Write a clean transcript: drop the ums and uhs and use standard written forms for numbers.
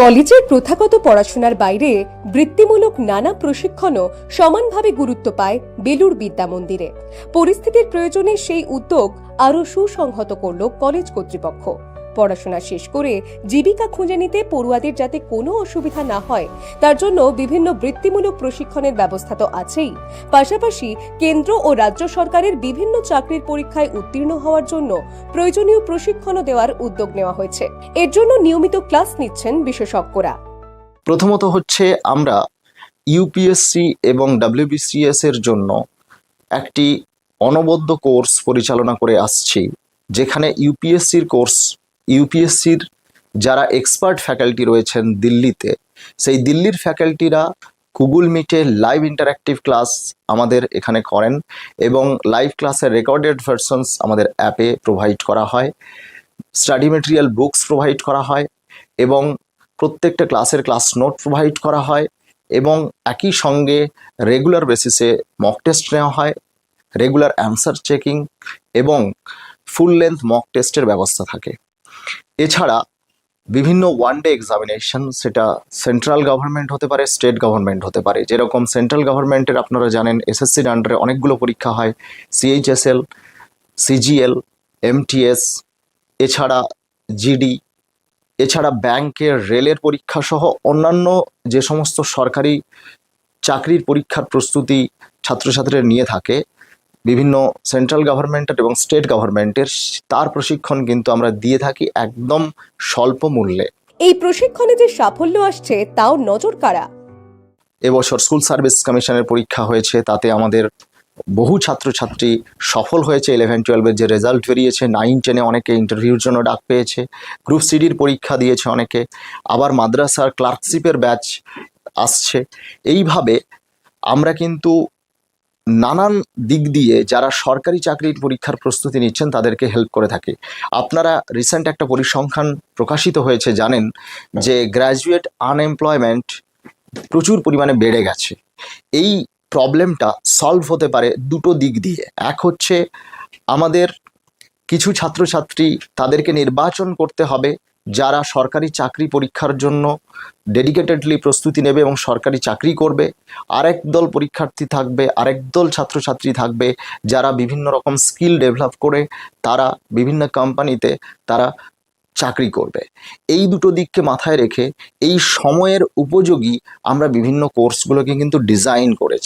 কলেজের প্রথাগত পড়াশোনার বাইরে বৃত্তিমূলক নানা প্রশিক্ষণও সমানভাবে গুরুত্ব পায় বেলুড় বিদ্যা মন্দিরে। পরিস্থিতির প্রয়োজনে সেই উদ্যোগ আরও সুসংহত করল কলেজ কর্তৃপক্ষ। পড়াশোনা শেষ করে জীবিকা খুঁজে নিতে পড়ুয়াদের যাতে কোনো অসুবিধা না হয় তার জন্য বিভিন্ন বৃত্তিমূলক প্রশিক্ষণের ব্যবস্থা তো আছেই, পাশাপাশি কেন্দ্র ও রাজ্য সরকারের বিভিন্ন চাকরির পরীক্ষায় উত্তীর্ণ হওয়ার জন্য প্রয়োজনীয় প্রশিক্ষণও দেওয়ার উদ্যোগ নেওয়া হয়েছে। এর জন্য নিয়মিত ক্লাস নিচ্ছেন বিশেষজ্ঞরা। প্রথমত হচ্ছে আমরা ইউপিএসসি এবং ডাব্লিউবিসিএস এর জন্য একটি অনবদ্য কোর্স পরিচালনা করে আসছি, যেখানে ইউপিএসসির যারা এক্সপার্ট ফ্যাকাল্টি রয়েছেন দিল্লিতে, সেই দিল্লির ফ্যাকাল্টিরা গুগল মিটে লাইভ ইন্টারঅ্যাক্টিভ ক্লাস আমাদের এখানে করেন এবং লাইভ ক্লাসের রেকর্ডেড ভার্সনস আমাদের অ্যাপে প্রোভাইড করা হয়, স্টাডি মেটেরিয়াল বুকস প্রোভাইড করা হয় এবং প্রত্যেকটা ক্লাসের ক্লাস নোট প্রোভাইড করা হয় এবং একই সঙ্গে রেগুলার বেসিসে মক টেস্ট নেওয়া হয়, রেগুলার অ্যান্সার চেকিং এবং ফুল লেন্থ মক টেস্টের ব্যবস্থা থাকে। এছাড়া বিভিন্ন ওয়ান ডে এক্সামিনেশন, সেটা সেন্ট্রাল গভর্নমেন্ট হতে পারে, স্টেট গভর্নমেন্ট হতে পারে। যেরকম সেন্ট্রাল গভর্নমেন্টের আপনারা জানেন এসএসসির আন্ডারে অনেকগুলো পরীক্ষা হয়, সিএইচএসএল, সিজিএল, এমটিএস, এছাড়া জিডি, এছাড়া ব্যাংকের, রেলের পরীক্ষা সহ অন্যান্য যে সমস্ত সরকারি চাকরির পরীক্ষার প্রস্তুতি ছাত্রছাত্রীরা নিয়ে থাকে বিভিন্ন সেন্ট্রাল গভর্নমেন্টের এবং স্টেট গভর্নমেন্টের, তার প্রশিক্ষণ কিন্তু আমরা দিয়ে থাকি একদম স্বল্প মূল্যে। এই প্রশিক্ষণে যে সাফল্য আসছে তাও নজর কাড়া। এবছর স্কুল সার্ভিস কমিশনের পরীক্ষা হয়েছে, তাতে আমাদের বহু ছাত্রছাত্রী সফল হয়েছে। 11-12-এর যে রেজাল্ট বেরিয়েছে, 9-10-এ অনেকে ইন্টারভিউর জন্য ডাক পেয়েছে, গ্রুপ সিডির পরীক্ষা দিয়েছে অনেকে, আবার মাদ্রাসার ক্লার্কশিপের ব্যাচ আসছে। এইভাবে আমরা কিন্তু নানান দিক দিয়ে যারা সরকারি চাকরির পরীক্ষার প্রস্তুতি নিচ্ছেন তাদেরকে হেল্প করে থাকি। আপনারা রিসেন্ট একটা পরিসংখ্যান প্রকাশিত হয়েছে, জানেন যে গ্র্যাজুয়েট আনএমপ্লয়মেন্ট প্রচুর পরিমাণে বেড়ে গেছে। এই প্রবলেমটা সলভ হতে পারে দুটো দিক দিয়ে। এক হচ্ছে আমাদের কিছু ছাত্রছাত্রী, তাদেরকে নির্বাচন করতে হবে যারা সরকারি চাকরি পরীক্ষার জন্য ডেডিকেটেডলি প্রস্তুতি নেবে এবং সরকারি চাকরি করবে। আরেক দল পরীক্ষার্থী থাকবে, আরেক দল ছাত্রছাত্রী থাকবে যারা বিভিন্ন রকম স্কিল ডেভেলপ করে তারা বিভিন্ন কোম্পানিতে তারা চাকরি করবে। এই দুটো দিককে মাথায় রেখে এই সময়ের উপযোগী আমরা বিভিন্ন কোর্সগুলোকে কিন্তু ডিজাইন করেছি।